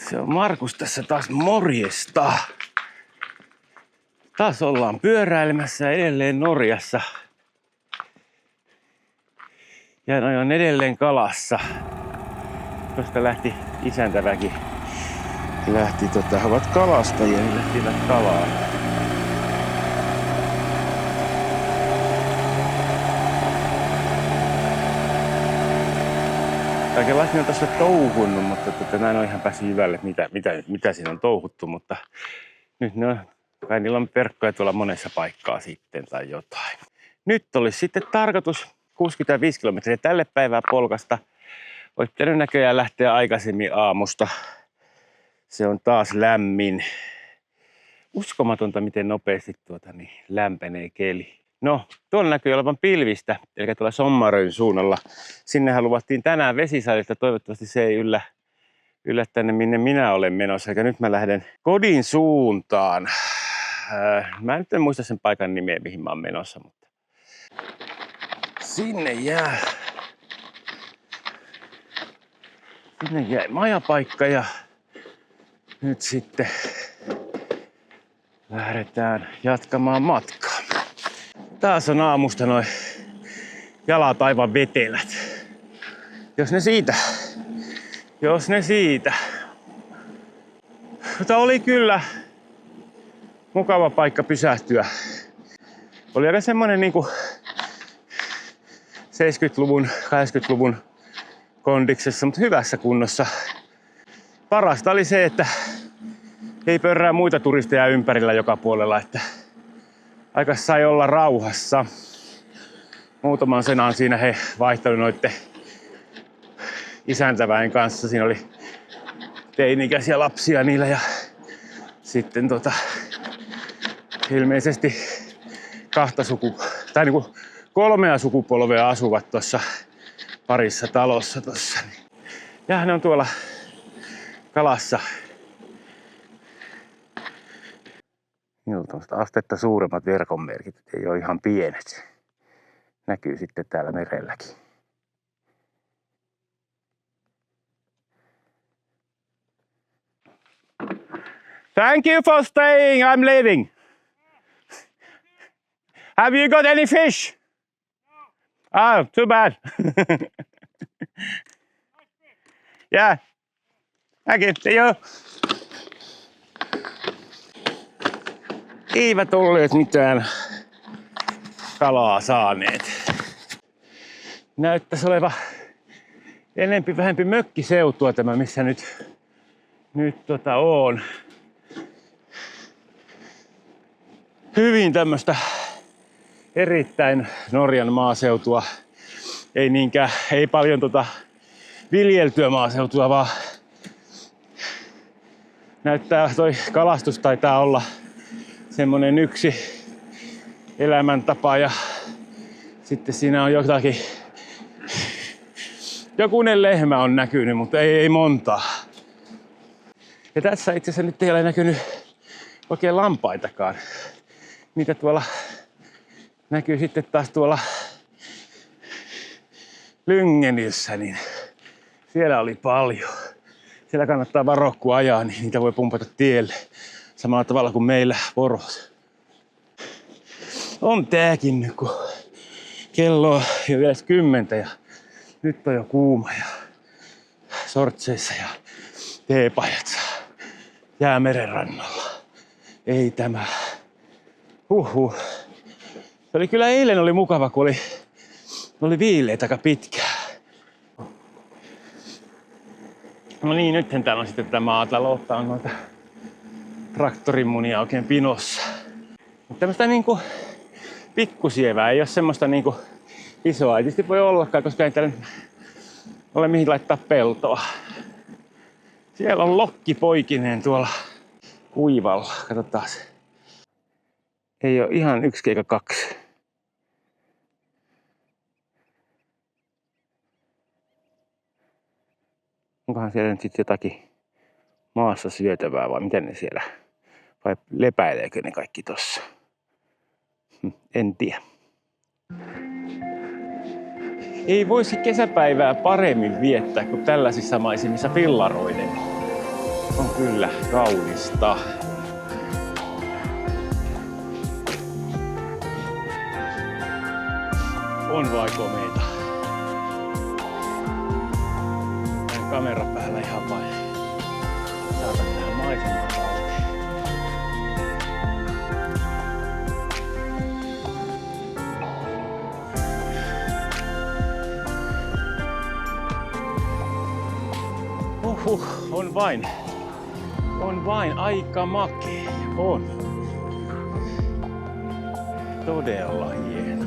Se on Markus tässä taas, morjesta. Taas ollaan pyöräilemässä edelleen Norjassa. Ja noi on edelleen kalassa. Tuosta lähti isäntäväki. Ovat kalastajia, niin lähtivät kalaan. Kaikenlaista on tässä touhunut, mutta mä en ole ihan päässyt jyvälle, mitä siinä on touhuttu, mutta nyt kai niillä on verkkoja tuolla monessa paikkaa sitten tai jotain. Nyt olisi sitten tarkoitus 65 kilometriä tälle päivää polkasta. Olisi pitänyt näköjään lähteä aikaisemmin aamusta. Se on taas lämmin. Uskomatonta, miten nopeasti lämpenee keli. No, tuolla näkyy olevan pilvistä, eli tuolla Sommarön suunnalla. Sinnehän luvattiin tänään vesisadetta, toivottavasti se ei yllä tänne, minne minä olen menossa. Eli nyt mä lähden kodin suuntaan. Mä nyt en muista sen paikan nimeä, mihin mä oon menossa, mutta sinne jää majapaikka ja nyt sitten lähdetään jatkamaan matkaa. Taas on aamusta noin jalat aivan vetelät. Jos ne siitä. Mutta oli kyllä mukava paikka pysähtyä. Oli aika semmonen niinku 70-luvun, 80-luvun kondiksessa, mutta hyvässä kunnossa. Parasta oli se, että ei pörrää muita turisteja ympärillä joka puolella, että aika sai olla rauhassa. Muutaman senan siinä he vaihteli noitte isäntäväen kanssa. Siinä oli teini-ikäisiä lapsia niillä ja sitten ilmeisesti kolmea sukupolvea asuvat tuossa parissa talossa tossa. Ja ne on tuolla kalassa. Niillä on tuosta astetta suuremmat verkonmerkit, ei ole ihan pienet. Näkyy sitten täällä merelläkin. Thank you for staying, I'm leaving. Have you got any fish? Oh, too bad. Yeah. Thank you. See you. Eivät olleet mitään kalaa saaneet. Näyttäisi oleva enempi vähempi mökkiseutua tämä, missä nyt on. Hyvin tämmöistä erittäin Norjan maaseutua. Ei paljon viljeltyä maaseutua, vaan näyttää toi kalastus taitaa olla semmonen yksi elämäntapa ja sitten siinä on jokunen lehmä on näkynyt, mutta ei montaa. Ja tässä itse asiassa nyt ei ole näkynyt oikein lampaitakaan. Niitä tuolla näkyy sitten taas tuolla Lyngenissä, niin siellä oli paljon. Siellä kannattaa varoa, kun ajaa, niin niitä voi pumpata tielle. Samalla tavalla kuin meillä porot. On tääkin nyt, kun kello on jo vielä 10 ja nyt on jo kuuma ja sortseissa ja teepajat jäämeren rannalla. Ei tämä. Se oli kyllä eilen oli mukava, kun oli viileitä aika pitkään. No niin, nythän täällä on sitten tätä maataloutta, on noita traktorimunia oikein pinossa. Mutta tämmöistä niinku pikkusievää, ei ole semmoista niinku isoa. Ei tietysti voi ollakaan, koska ei täällä ole mihin laittaa peltoa. Siellä on lokki poikineen tuolla kuivalla. Katsotaan se. Ei ole ihan 1 eikä 2. Onkohan siellä nyt sitten jotakin maassa syötävää vai miten ne siellä? Vai lepäileekö ne kaikki tossa? En tiedä. Ei voisi kesäpäivää paremmin viettää kuin tällaisissa maisemissa fillaroiden. On kyllä kaunista. On vai komeita. Tän kamera päällä ihan vain. Saatan tähän maisemaan auki. On vain aika makea. On. Todella hieno.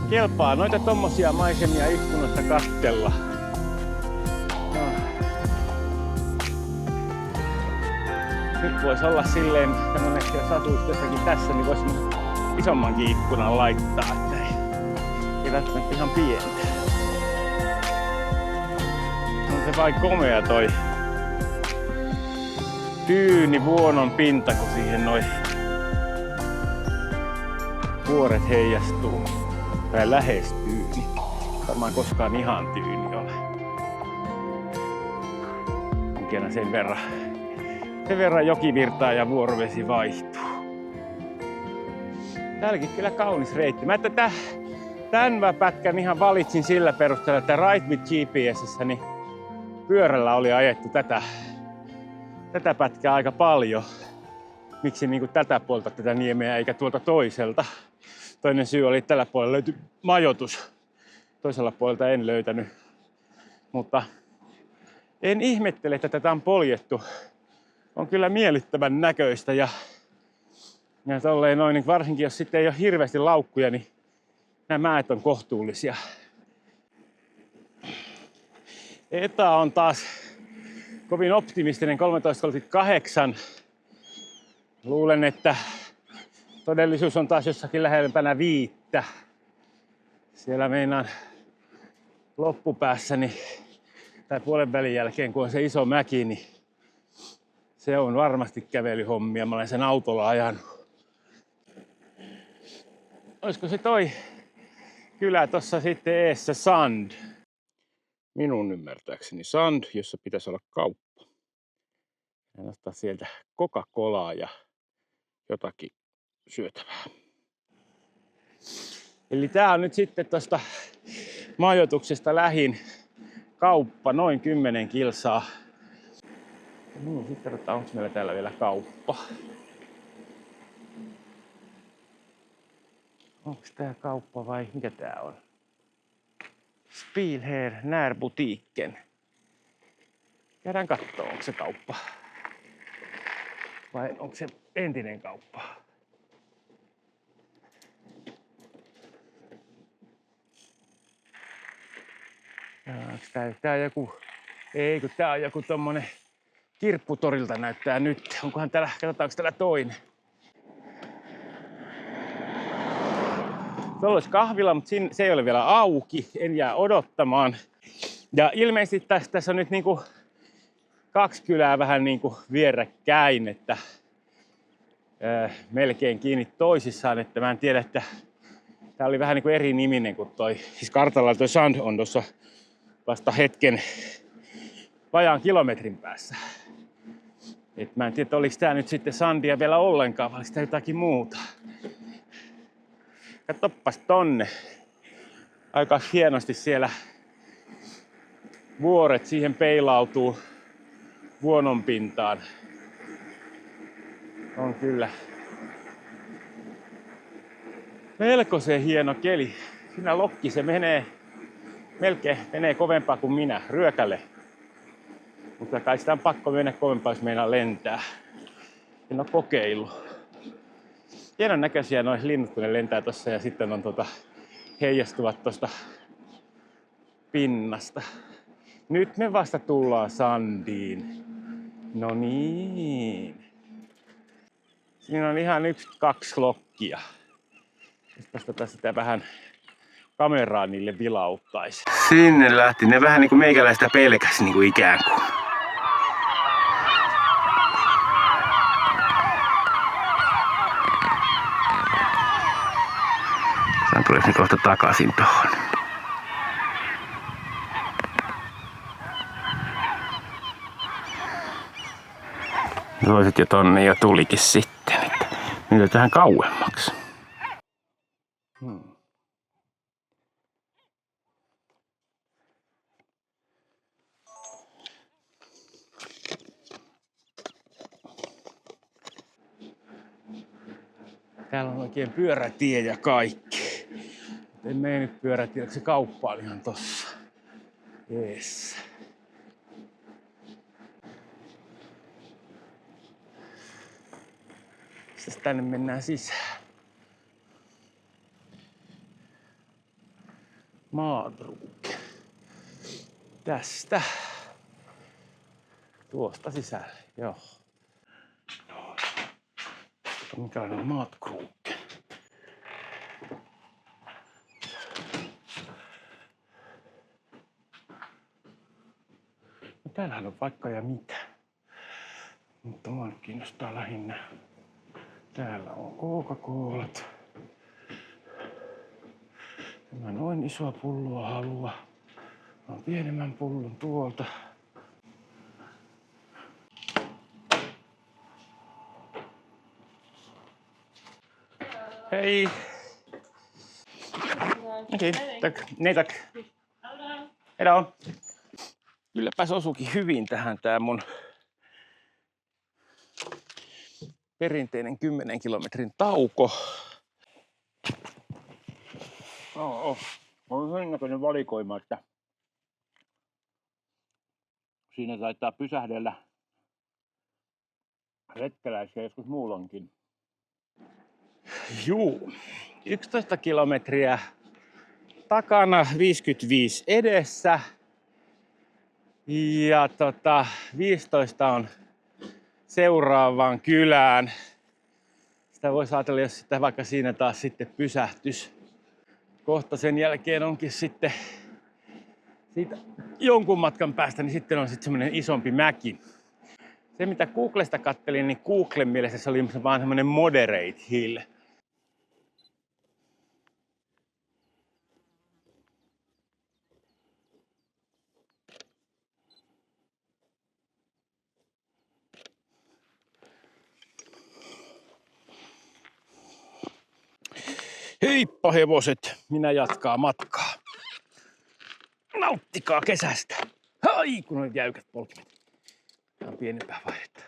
Kelpaa noita tommosia maisemia ikkunasta katsella. Nyt voisi olla silleen tämmönen, jos asuisi jossakin tässä, niin voisi isommankin ikkunan laittaa, että ei välttämättä ihan pientä. On se vain komea toi tyyni vuonon pinta, kun siihen noi vuoret heijastuu. Tai lähes tyyni. Varmaan koskaan ihan tyyni ole. Ikänä sen verran jokivirtaa ja vuorovesi vaihtuu. Täälläkin kyllä kaunis reitti. Mä tän pätkän ihan valitsin sillä perusteella, että Ride with GPS:ssä niin pyörällä oli ajettu tätä pätkää aika paljon. Miksi niin kuin tätä puolta tätä niemeä eikä tuolta toiselta. Toinen syy oli, että tällä puolella löytyi majoitus. Toisella puolelta en löytänyt. Mutta en ihmettele, että tätä on poljettu. On kyllä miellyttävän näköistä ja tolleen noin, niin varsinkin jos sitten ei ole hirveästi laukkuja, niin nämä mäet on kohtuullisia. Eta on taas kovin optimistinen 13.38. Luulen, että todellisuus on taas jossakin lähempänä 5. Siellä meinaan loppupäässä tai puolen välin jälkeen, kun on se iso mäki, niin se on varmasti kävelyhommia. Mä olen sen autolla ajanut. Olisiko se toi kylä tossa sitten eessä Sand? Minun ymmärtääkseni Sand, jossa pitäisi olla kauppa. Ja nostaa sieltä Coca-Colaa ja jotakin syötävää. Eli tää on nyt sitten tosta majoituksesta lähin kauppa, noin 10 kilsaa. Sitten katsotaan, onko meillä täällä vielä kauppa. Onko tää kauppa vai mikä tää on? Spielherr Närbutiiken. Käydään kattoo, onko se kauppa. Vai onko se entinen kauppa? Tää on joku... Ei, kun tää on joku tommonen kirpputorilta näyttää nyt. Onkohan täällä, katsotaanko täällä toinen. Tuolla olisi kahvila, mutta se ei ole vielä auki. En jää odottamaan. Ja ilmeisesti tässä on nyt niinku 2 kylää vähän niinku vierekkäin, että melkein kiinni toisissaan. Että mä en tiedä, että tää oli vähän niinku eri niminen kuin toi. Siis kartalla toi Sand on tuossa vasta hetken vajaan kilometrin päässä. Et mä en tiedä, oliko tää nyt sitten Sandia vielä ollenkaan, vai oliko tää jotakin muuta. Katoppas tonne. Aika hienosti siellä vuoret siihen peilautuu vuonon pintaan. On kyllä melkoisen hieno keli. Siinä lokki se melkein menee kovempaa kuin minä, ryökälle. Mutta kai sitä on pakko mennä kovempaa, jos meinaa lentää. En ole kokeillut. Hienon näköisiä noin linnut, kun ne lentää tossa ja sitten on heijastuvat tosta pinnasta. Nyt me vasta tullaan Sandiin. No niin. Siinä on ihan 1-2 lokkia. Jospas sitä vähän kameraa niille vilauttaisi. Sinne lähti. Ne vähän niinku meikäläistä pelkäs niinku ikään kuin. Saan tulisi kohta takaisin tohon. Toiset jo tonne jo tulikin sitten. Nyt tähän kauemmaksi. Täällä on oikein pyörätie ja kaikki. En mene nyt pyörätie, se kauppa oli ihan tossa. Jees. Sitten tänne mennään sisään. Maatruukke. Tästä. Tuosta sisälle, joo. Minkälainen on Maatruukke? No täällähän on vaikka ja mitä. Mutta mua nyt kiinnostaa lähinnä. Täällä on Coca-Colat. Mä noin isoa pulloa halua. Mä oon pienemmän pullon tuolta. Hej! Okei, tack. Nej tack. Hejdå! Kylläpäs osuukin hyvin tähän tää mun perinteinen 10 kilometrin tauko. On sen näköinen valikoima, että siinä taitaa pysähdellä retkeläisiä joskus muulloinkin. Juu, 11 kilometriä takana, 55 edessä ja 15 on seuraavaan kylään. Sitä voisi ajatella, jos sitä vaikka siinä taas sitten pysähtys. Kohta sen jälkeen onkin sitten siitä jonkun matkan päästä, niin sitten on sitten semmoinen isompi mäki. Se mitä Googlesta kattelin, niin Googlen mielestä se oli vaan semmoinen moderate hill. Heippa hevoset, minä jatkaa matkaa. Nauttikaa kesästä. Ai kun on jäykät polkimet. Tää on pienempää vaihetta.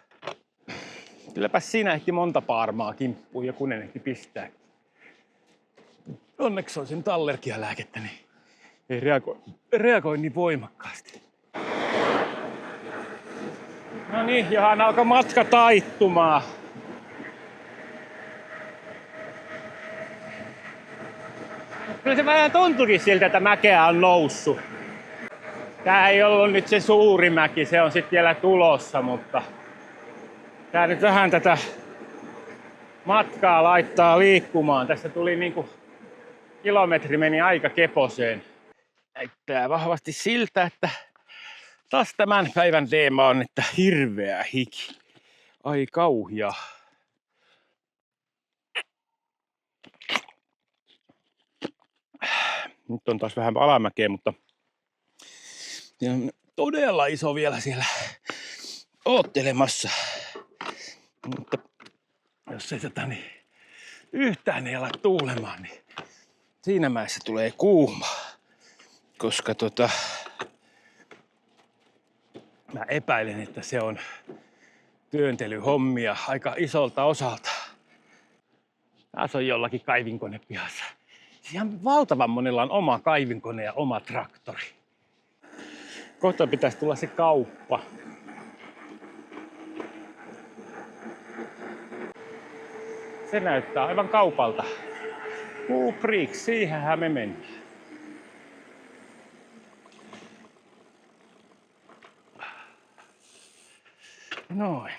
Kylläpäs siinä ehti monta paarmaa kimppuun ja kun en ehti pistää. Onneksi on sen allergialääkettä, niin ei reagoi niin voimakkaasti. No niin, johan alkoi matka taittumaan. Kyllä se vähän tuntuikin siltä, että mäkeä on noussut. Tää ei ollut nyt se suuri mäki, se on sitten vielä tulossa, mutta tää nyt vähän tätä matkaa laittaa liikkumaan. Tässä tuli niinku kilometri meni aika keposeen. Näyttää vahvasti siltä, että taas tämän päivän teema on, että hirveä hiki. Ai kauhia. Nyt on taas vähän alamäkeä, mutta on todella iso vielä siellä oottelemassa. Mutta jos ei niin yhtään ei ala tuulemaan, niin siinä mäessä tulee kuuma. Koska mä epäilen, että se on työntelyhommia aika isolta osalta. Taas on jollakin kaivinkone pihassa. Ihan valtavan monella on oma kaivinkone ja oma traktori. Kohta pitäisi tulla se kauppa. Se näyttää aivan kaupalta. Creek, siihenhän me mennään. Noin.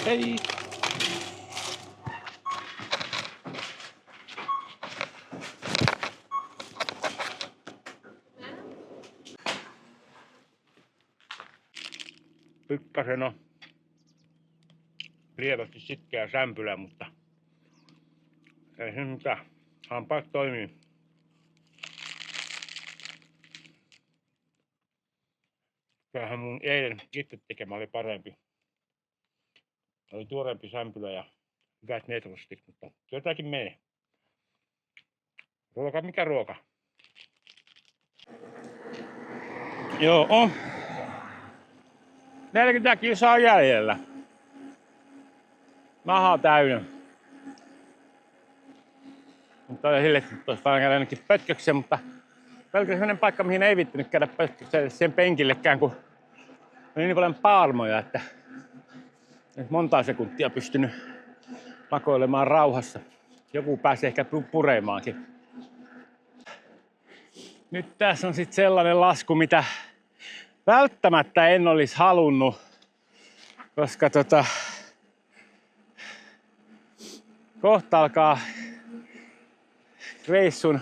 Hei! Pikkasen on lievästi sitkeä sämpylä, mutta ei se mitään. Hampaat toimii. Kyllähän mun eilen itse tekemä oli parempi. Oli tuoreempi sämpylä ja hyvät netrostit, mutta jotakin menee. Ruoka mikä ruoka? Joo, on. 40 kilsaa jäljellä. Maha täynnä. Mutta oli sille, että olisi vaan käydä ainakin pötkökseen, mutta pelkästään sellainen paikka, mihin ei vittinyt käydä pötkökseen sen penkillekään, kun oli niin paljon paarmoja, että monta sekuntia pystynyt makoilemaan rauhassa. Joku pääsee ehkä puremaankin. Nyt tässä on sitten sellainen lasku, mitä välttämättä en olisi halunnut, koska kohta alkaa reissun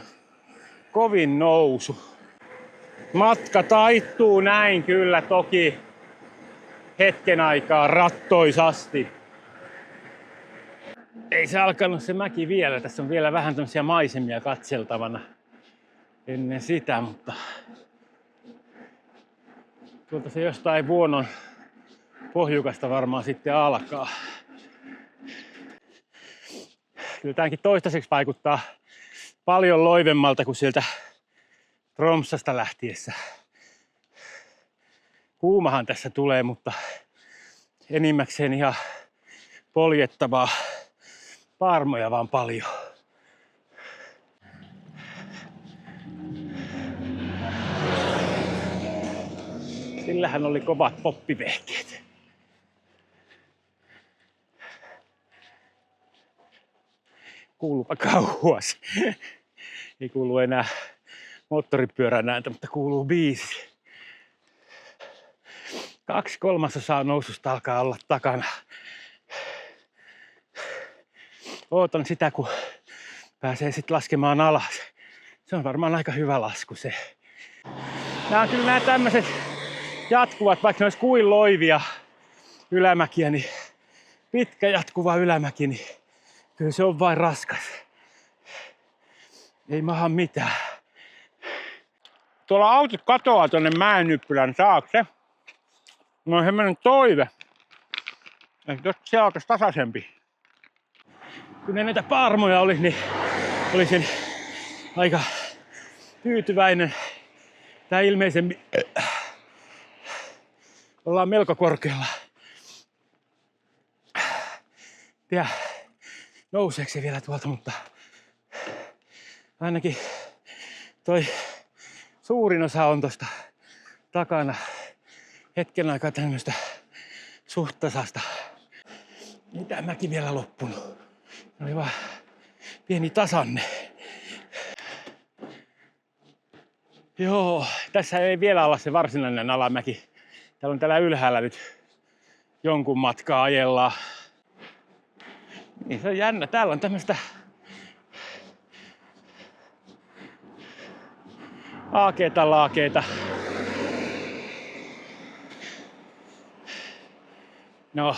kovin nousu. Matka taittuu näin kyllä toki hetken aikaa rattoisasti. Ei se alkanut se mäki vielä. Tässä on vielä vähän tämmöisiä maisemia katseltavana ennen sitä, mutta tuolta se jostain vuonon pohjukasta varmaan sitten alkaa. Kyllä tämänkin toistaiseksi vaikuttaa paljon loivemmalta kuin sieltä Tromssasta lähtiessä. Kuumahan tässä tulee, mutta enimmäkseen ihan poljettavaa. Paarmoja vaan paljon. Sillähän oli kovat poppivehkeet. Kuuluupa kauas. Ei kuulu enää moottoripyörän ääntä, mutta kuuluu biisi. 2/3 noususta alkaa olla takana. Ootan sitä, kun pääsee sitten laskemaan alas. Se on varmaan aika hyvä lasku se. Nämä tämmöiset jatkuvat, vaikka ne olisi kuin loivia ylämäkiä, niin pitkä jatkuva ylämäki, niin kyllä se on vain raskas. Ei maha mitään. Tuolla autot katoaa tonne mäennyppylän taakse. No on semmoinen toive, että jos se alkaisi tasaisempi. Kun ei näitä paarmoja olisi, niin olisin aika tyytyväinen. Tää ilmeisemmin ollaan melko korkealla. Tiedä, nouseeko se vielä tuolta, mutta ainakin toi suurin osa on tosta takana. Hetken aikaa tämmöistä suht tasasta. Ei tää mäki vielä loppunut. Oli vaan pieni tasanne. Joo, tässä ei vielä olla se varsinainen alamäki. Täällä on täällä ylhäällä nyt jonkun matkaa ajellaan. Niin se on jännä. Täällä on tämmöistä laakeita. No,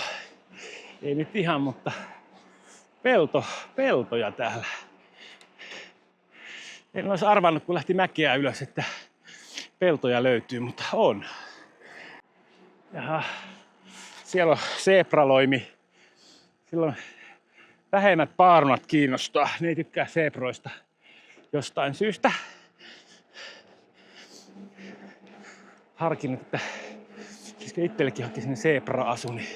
ei nyt ihan, mutta peltoja täällä. En olisi arvannut, kun lähti mäkeä ylös, että peltoja löytyy, mutta on. Jaha, siellä on seepraloimi. Silloin vähemmät paarnat kiinnostaa. Ne ei tykkää seeproista jostain syystä. Harkinnut, että koska itsellekin hakki sinne seepra-asu, niin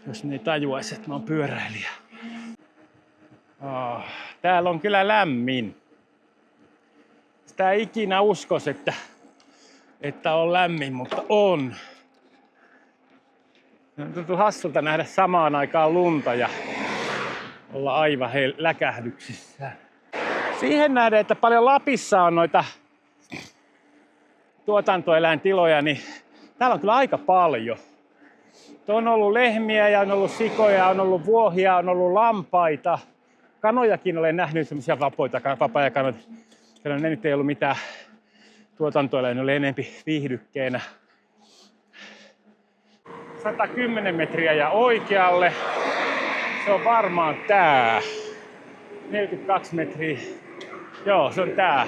jos ne ei tajuaisi, että mä oon pyöräilijä. Täällä on kyllä lämmin. Sitä ei ikinä uskoisi, että on lämmin, mutta on. Tuntuu hassulta nähdä samaan aikaan lunta ja olla aivan läkähdyksissä. Siihen nähden, että paljon Lapissa on noita tuotantoeläintiloja, niin täällä on kyllä aika paljon. On ollut lehmiä ja on ollut sikoja, on ollut vuohia, on ollut lampaita. Kanojakin olen nähnyt, semmoisia vapaa-ajakanoja. Ne nyt ei ollut mitään tuotantoeläimiä, ne oli enempi viihdykkeenä. 110 metriä ja oikealle. Se on varmaan tää. 42 metriä. Joo, se on tää.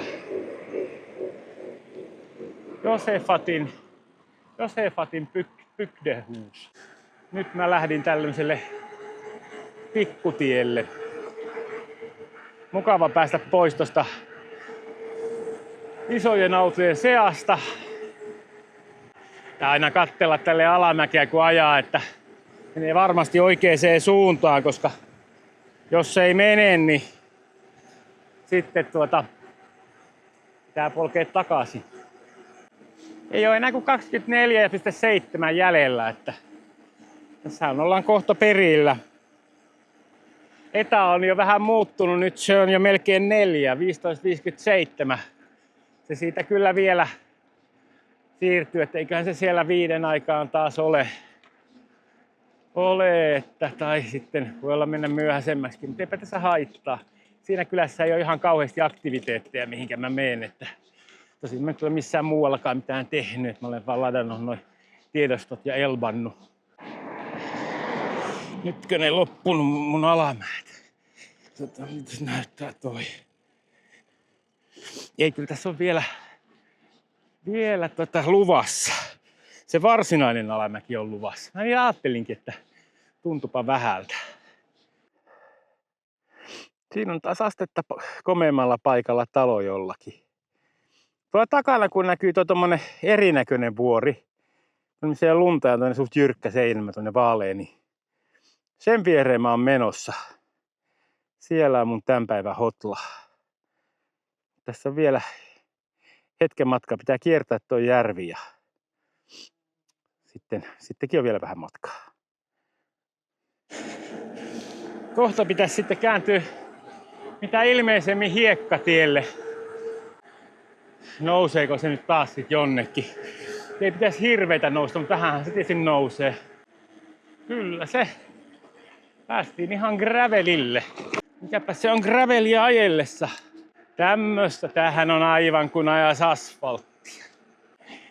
Josefatin Bygdehus. Nyt mä lähdin tällaiselle pikkutielle. Mukava päästä pois tosta isojen autojen seasta. Ja aina katsella tälle alamäkeä kun ajaa, että menee varmasti oikeaan suuntaan, koska jos se ei mene, niin sitten pitää polkea takaisin. Ei ole enää kuin 24,7 jäljellä, että tässä ollaan kohta perillä. Etä on jo vähän muuttunut, nyt se on jo melkein 4, 15.57. Se siitä kyllä vielä siirtyy, että eiköhän se siellä 5 aikaan taas ole, että, tai sitten voi olla mennä myöhäisemmäksikin, mutta eipä tässä haittaa. Siinä kylässä ei ole ihan kauheasti aktiviteetteja, mihinkä mä menen, että tosin mä en ole missään muuallakaan mitään tehnyt, mä olen vaan ladannut noin tiedostot ja elbannut. Nytkö ne loppunut mun alamäet? Mitä näyttää toi? Ei, kyllä tässä on vielä luvassa. Se varsinainen alamäki on luvassa. Mä ajattelinkin, että tuntupa vähältä. Siinä on taas astetta komeammalla paikalla talo jollakin. Tuolla takana kun näkyy tommonen erinäköinen vuori, siellä lunta ja tuonne suht jyrkkä seinämä tuonne vaaleen, niin sen viereen mä oon menossa. Siellä on mun tämän päivän hotla. Tässä on vielä hetken matka, pitää kiertää tuo järvi ja sittenkin on vielä vähän matkaa. Kohta pitäisi sitten kääntyä mitä ilmeisemmin hiekkatielle. Nouseeko se nyt taas sit jonnekin? Ei pitäisi hirveitä nousta, mutta tähän se tietysti nousee. Kyllä se. Päästiin ihan gravelille. Mikäpä se on gravelia ajellessa. Tämmöstä tämähän on aivan kun ajas asfalttia.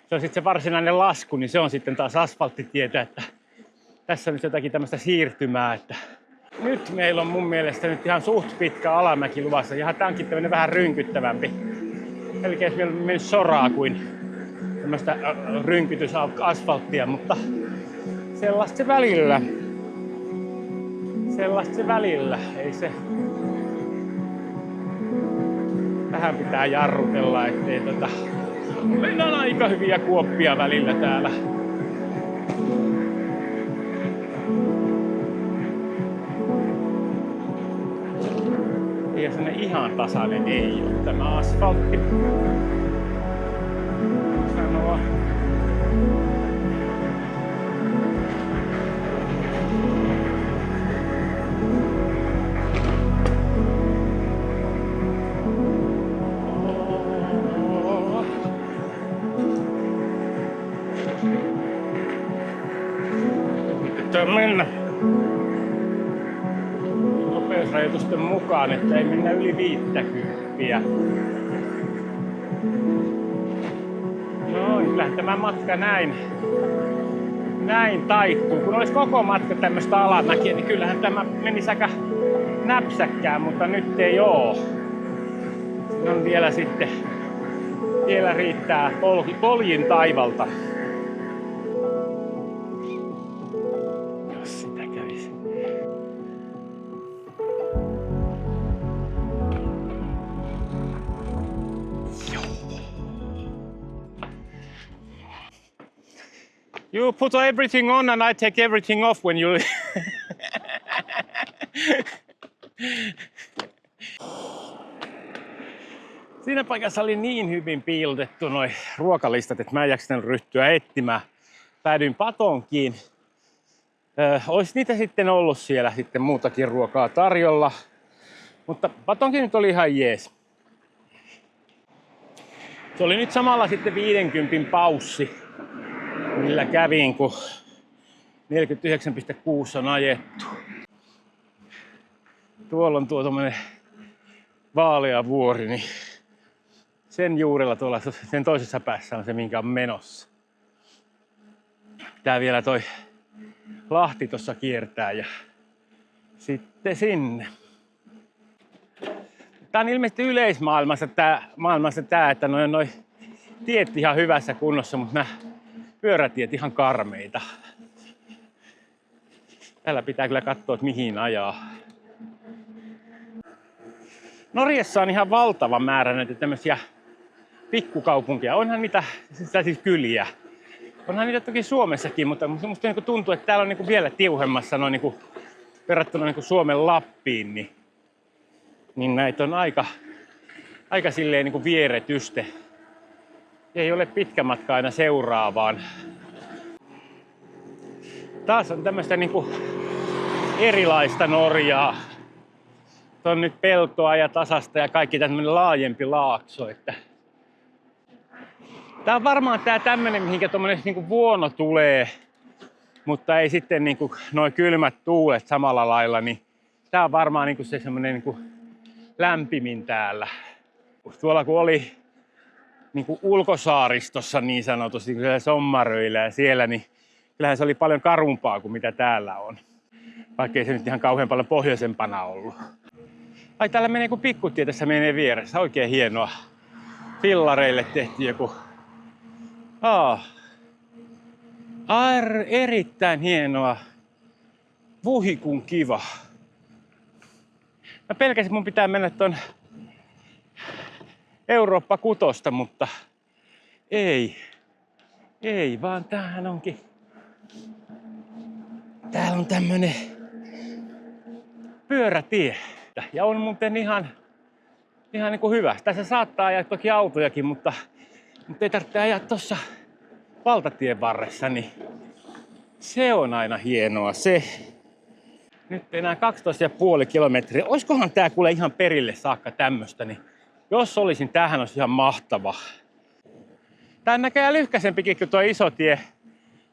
Se on sitten se varsinainen lasku, niin se on sitten taas asfalttitietä, että tässä on nyt jotakin tämmöistä siirtymää, että nyt meillä on mun mielestä nyt ihan suht pitkä alamäki luvassa. Ja tää onkin tämmönen vähän rynkyttävämpi. Melkein meillä on mennyt soraa kuin tämmöistä rynkytysasfalttia, mutta sellaista se välillä. Sellaista se välillä, ei se. Vähän pitää jarrutella, ettei mennään aika hyviä kuoppia välillä täällä. Ja semmonen ihan tasainen ei ole tämä asfaltti. Sanoa. Mennä nopeusrajoitusten mukaan, että ei mennä yli 50. No, kyllähän tämä matka näin taittuu. Kun olisi koko matka tämmöistä alamäkiä, niin kyllähän tämä menisi aika näpsäkkään, mutta nyt ei oo. Siinä on vielä sitten, vielä riittää poljin taivalta. You put everything on and I take everything off when you... Siinä paikassa oli niin hyvin piilotettu noi ruokalistat, että mä en jaksanut ryhtyä etsimään. Päädyin Patonkiin. Olisi niitä sitten ollut siellä sitten muutakin ruokaa tarjolla. Mutta Patonki nyt oli ihan jees. Se oli nyt samalla sitten 50 paussi, millä kävin, kun 49,6 on ajettu. Tuolla on tuo tommonen vaalea vuori, niin sen juurella tuolla sen toisessa päässä on se, minkä on menossa. Tää vielä toi Lahti tossa kiertää ja sitten sinne. Tää on ilmeisesti yleismaailmassa tää, että noi tiet ihan hyvässä kunnossa, mutta nämä pyörätiet ihan karmeita. Täällä pitää kyllä katsoa, että mihin ajaa. Norjassa on ihan valtava määrä näitä tämmöisiä pikkukaupunkia. Onhan niitä, siis kyliä. Onhan niitä toki Suomessakin, mutta musta niin tuntuu, että täällä on niin vielä tiuhemmassa noin niin verrattuna niin Suomen Lappiin. Niin näitä on aika silleen niin vieretyste. Ei ole pitkä matka aina seuraavaan. Taas on tämmöistä niin erilaista Norjaa. On nyt peltoa ja tasasta ja kaikki tämmöinen laajempi laakso. Että tää on varmaan tämmönen, mihinkä tommonen niin vuono tulee, mutta ei sitten niin noin kylmät tuulet samalla lailla. Niin tää on varmaan niin se semmonen niin lämpimin täällä. Tuolla kun oli niin ulkosaaristossa niin sanotusti, kun siellä sommaröillä ja siellä, niin kyllähän se oli paljon karumpaa kuin mitä täällä on. Vaikkei se nyt ihan kauhean paljon pohjoisempana ollut. Ai täällä menee joku pikkutie, tässä menee vieressä. Oikein hienoa. Fillareille tehtiin joku. Erittäin hienoa. Vuhi kun kiva. Mä pelkäsin, mun pitää mennä ton Eurooppa 6, mutta ei. Ei, vaan tämähän onkin. Täällä on tämmönen pyörätie. Ja on muuten ihan niin kuin hyvä. Tässä saattaa ajaa toki autojakin, mutta ei tarvitse ajaa tuossa valtatien varressa, niin se on aina hienoa se. Nyt enää 12,5 kilometriä. Oiskohan tää kuule ihan perille saakka tämmöstä, niin jos olisin, tämähän olisi ihan mahtava. Tää on näköjään lyhkäisempikin kuin tuo iso tie.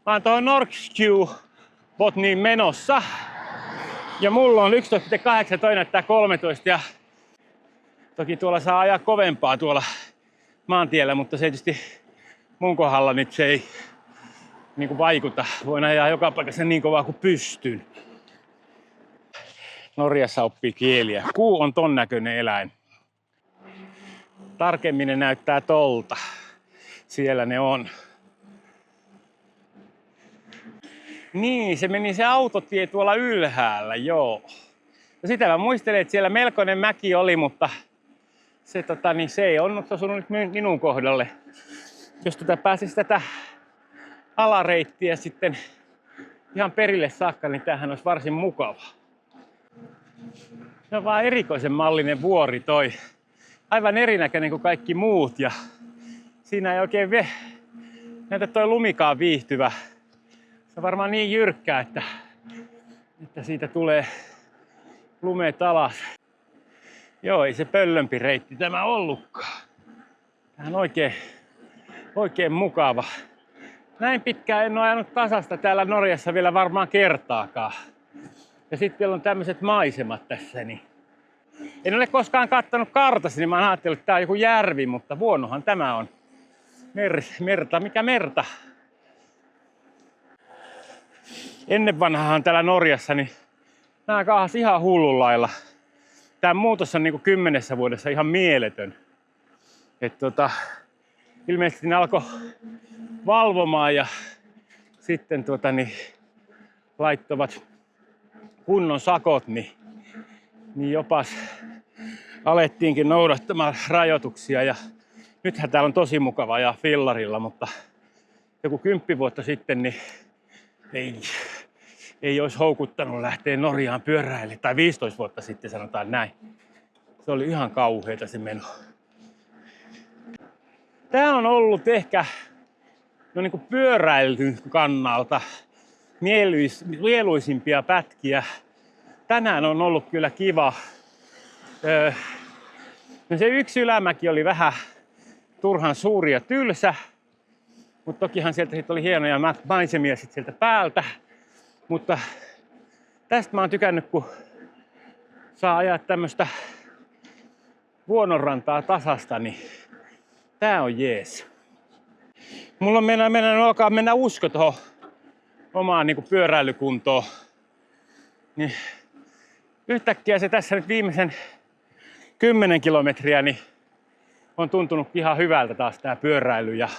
Mä oon tuohon Norgesjö-Botniin menossa. Ja mulla on 11,8, toi näyttää 13 ja toki tuolla saa ajaa kovempaa tuolla maantiellä, mutta se tietysti mun kohdalla nyt se ei niin vaikuta. Voin ajaa joka paikassa niin kovaa kuin pystyn. Norjassa oppii kieliä. Kuu on ton näköinen eläin. Tarkemmin ne näyttää tolta. Siellä ne on. Niin, se meni se autotie tuolla ylhäällä, joo. Ja sitä mä muistelen, että siellä melkoinen mäki oli, mutta se ei onneksi osunut nyt minun kohdalle. Jos pääsisi tätä alareittiä sitten ihan perille saakka, niin tämähän olisi varsin mukava. Se on vaan erikoisen mallinen vuori toi. Aivan erinäköinen kuin kaikki muut ja siinä ei oikein näytä toi lumikaan viihtyvä. Se on varmaan niin jyrkkää, että siitä tulee lumeet alas. Joo, ei se pöllömpi reitti tämä ollutkaan. Tämä on oikein mukava. Näin pitkään en ole ajanut tasasta täällä Norjassa vielä varmaan kertaakaan. Ja sitten vielä on tämmöiset maisemat tässä. Niin. En ole koskaan kattanut kartassa, niin mä ajattelin, että tää on joku järvi, mutta vuonohan tämä on. Merta, mikä merta? Ennen vanhahan täällä Norjassa, niin nämä kaahas ihan hullun lailla. Tämä muutos on niin 10 vuodessa ihan mieletön. Ilmeisesti ne alkoi valvomaan ja sitten laittoivat kunnon sakot, niin jopas alettiinkin noudattamaan rajoituksia. Ja nythän täällä on tosi mukava ajaa fillarilla, mutta joku 10 vuotta sitten niin ei olisi houkuttanut lähteä Norjaan pyöräille. Tai 15 vuotta sitten sanotaan näin. Se oli ihan kauheeta se meno. Tää on ollut ehkä niin kuin pyöräilyn kannalta mieluisimpia pätkiä. Tänään on ollut kyllä kiva. No se yksi ylämäki oli vähän turhan suuri ja tylsä. Mutta tokihan sieltä sit oli hienoja maisemia sit sieltä päältä. Mutta tästä mä oon tykännyt, kun saa ajaa tämmöstä Vuononrantaa tasasta, niin tää on jees. Mulla on alkaa mennä usko tohon omaan niinku pyöräilykuntoon. Niin yhtäkkiä se tässä nyt viimeisen 10 kilometriä niin on tuntunut ihan hyvältä taas tää pyöräily. Ja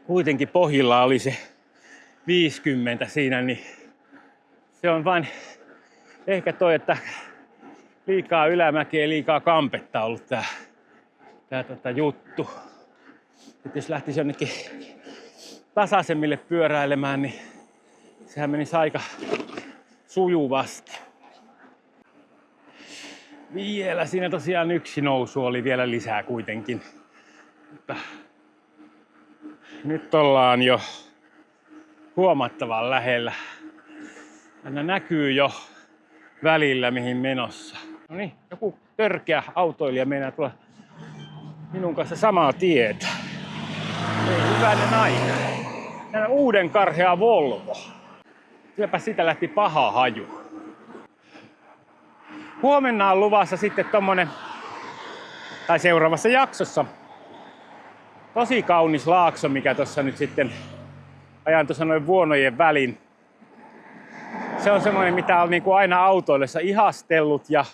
kuitenkin pohjilla oli se 50 siinä, niin se on vain ehkä toi, että liikaa ylämäkeä, liikaa kampetta ollut tää juttu. Et jos lähtisi jonnekin tasaisemmille pyöräilemään, niin sehän menisi aika sujuvasti. Vielä siinä tosiaan yksi nousu oli vielä lisää kuitenkin. Mutta nyt ollaan jo huomattavan lähellä. Aina näkyy jo välillä mihin menossa. No niin, joku törkeä autoilija meinaa tulla minun kanssa samaa tietä. Ei hyvänen aika. Täällä uuden karhea Volvo. Kylläpä siitä lähti paha haju. Huomenna on luvassa sitten tommonen, tai seuraavassa jaksossa, tosi kaunis laakso, mikä tossa nyt sitten ajan tuossa noin vuonojen välin. Se on semmoinen, mitä on niinku aina autoillessa ihastellut ja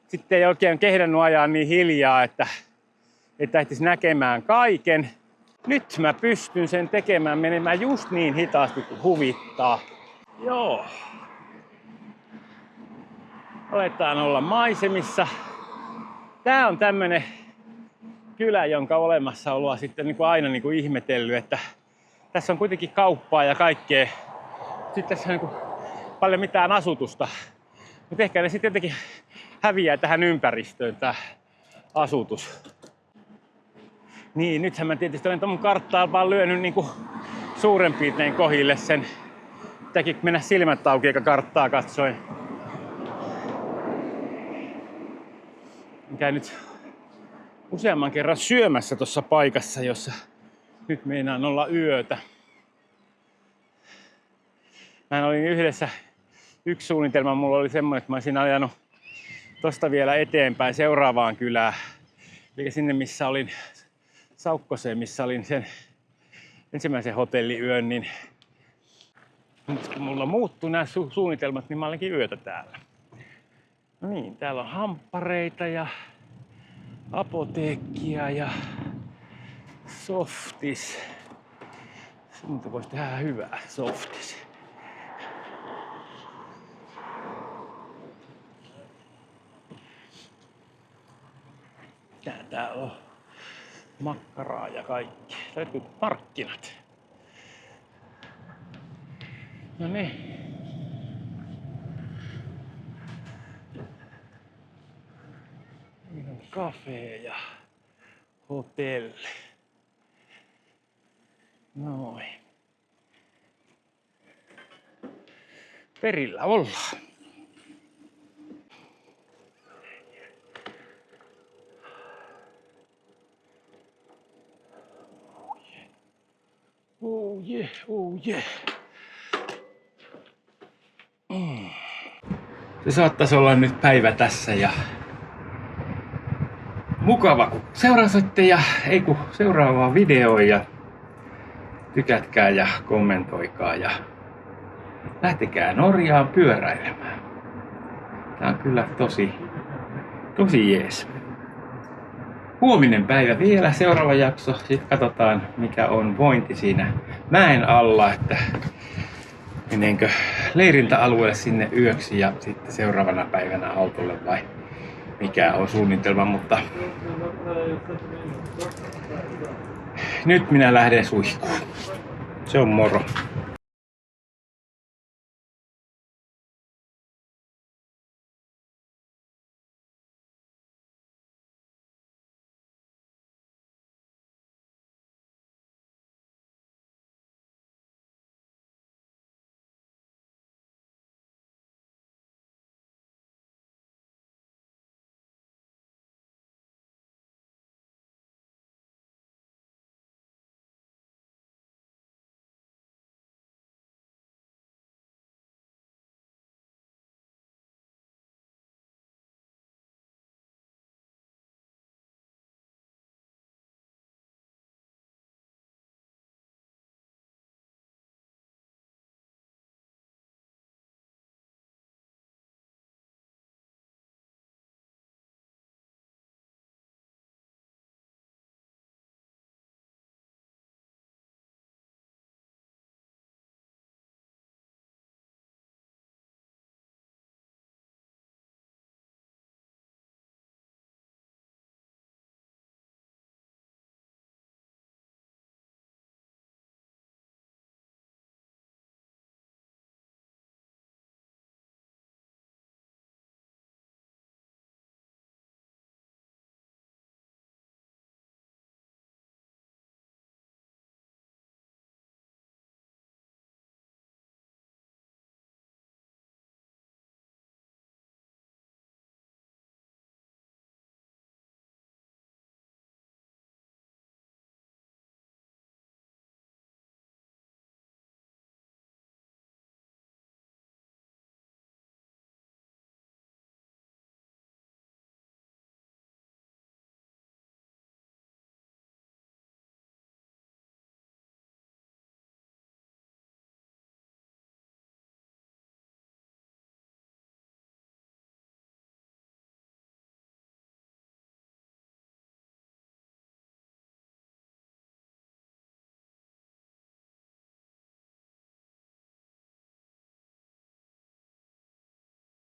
sitten ei oikein kehdannut ajaa niin hiljaa, että ehtis näkemään kaiken. Nyt mä pystyn sen tekemään menemään just niin hitaasti kuin huvittaa. Joo. Aletaan olla maisemissa. Tää on tämmönen kylä, jonka olemassaoloa sitten niinku aina niinku ihmetellyt, että tässä on kuitenkin kauppaa ja kaikkea. Sitten tässä on niinku paljon mitään asutusta. Mutta ehkä ne sitten jotenkin häviää tähän ympäristöön tää asutus. Niin, nythän mä tietysti olen ton karttaan vaan lyönyt niinku suuren piirtein kohille sen. Pitääkin mennä silmät auki eikä karttaa katsoen. Käyn nyt useamman kerran syömässä tuossa paikassa, jossa nyt meinaan olla yötä. Mä olin yhdessä, yksi suunnitelma mulla oli semmoinen, että mä olisin ajanut tosta vielä eteenpäin seuraavaan kylään. Eli sinne missä olin Saukkoseen, missä olin sen ensimmäisen hotelliyön, niin nyt kun mulla muuttui nämä suunnitelmat, niin mä olinkin yötä täällä. No niin, täällä on hamppareita ja apoteekkia ja softis. Siitä voisi tehdä hyvää softis. Täällä on makkaraa ja kaikki. Täytyy markkinat. No niin. Siinä on kafe ja hotelli. Noin. Perillä ollaan. Oh yeah, oh yeah. Se saattaisi olla nyt päivä tässä ja mukava kun seurasitte ja ei kun seuraavaa videoa ja tykätkää ja kommentoikaa ja lähtekää Norjaan pyöräilemään. Tää on kyllä tosi jees. Huominen päivä vielä, seuraava jakso. Sitten katsotaan mikä on vointi siinä mäen alla, että menenkö leirintäalueelle sinne yöksi ja sitten seuraavana päivänä autolle vai mikä on suunnitelma, mutta nyt minä lähden suihkuun. Se on moro.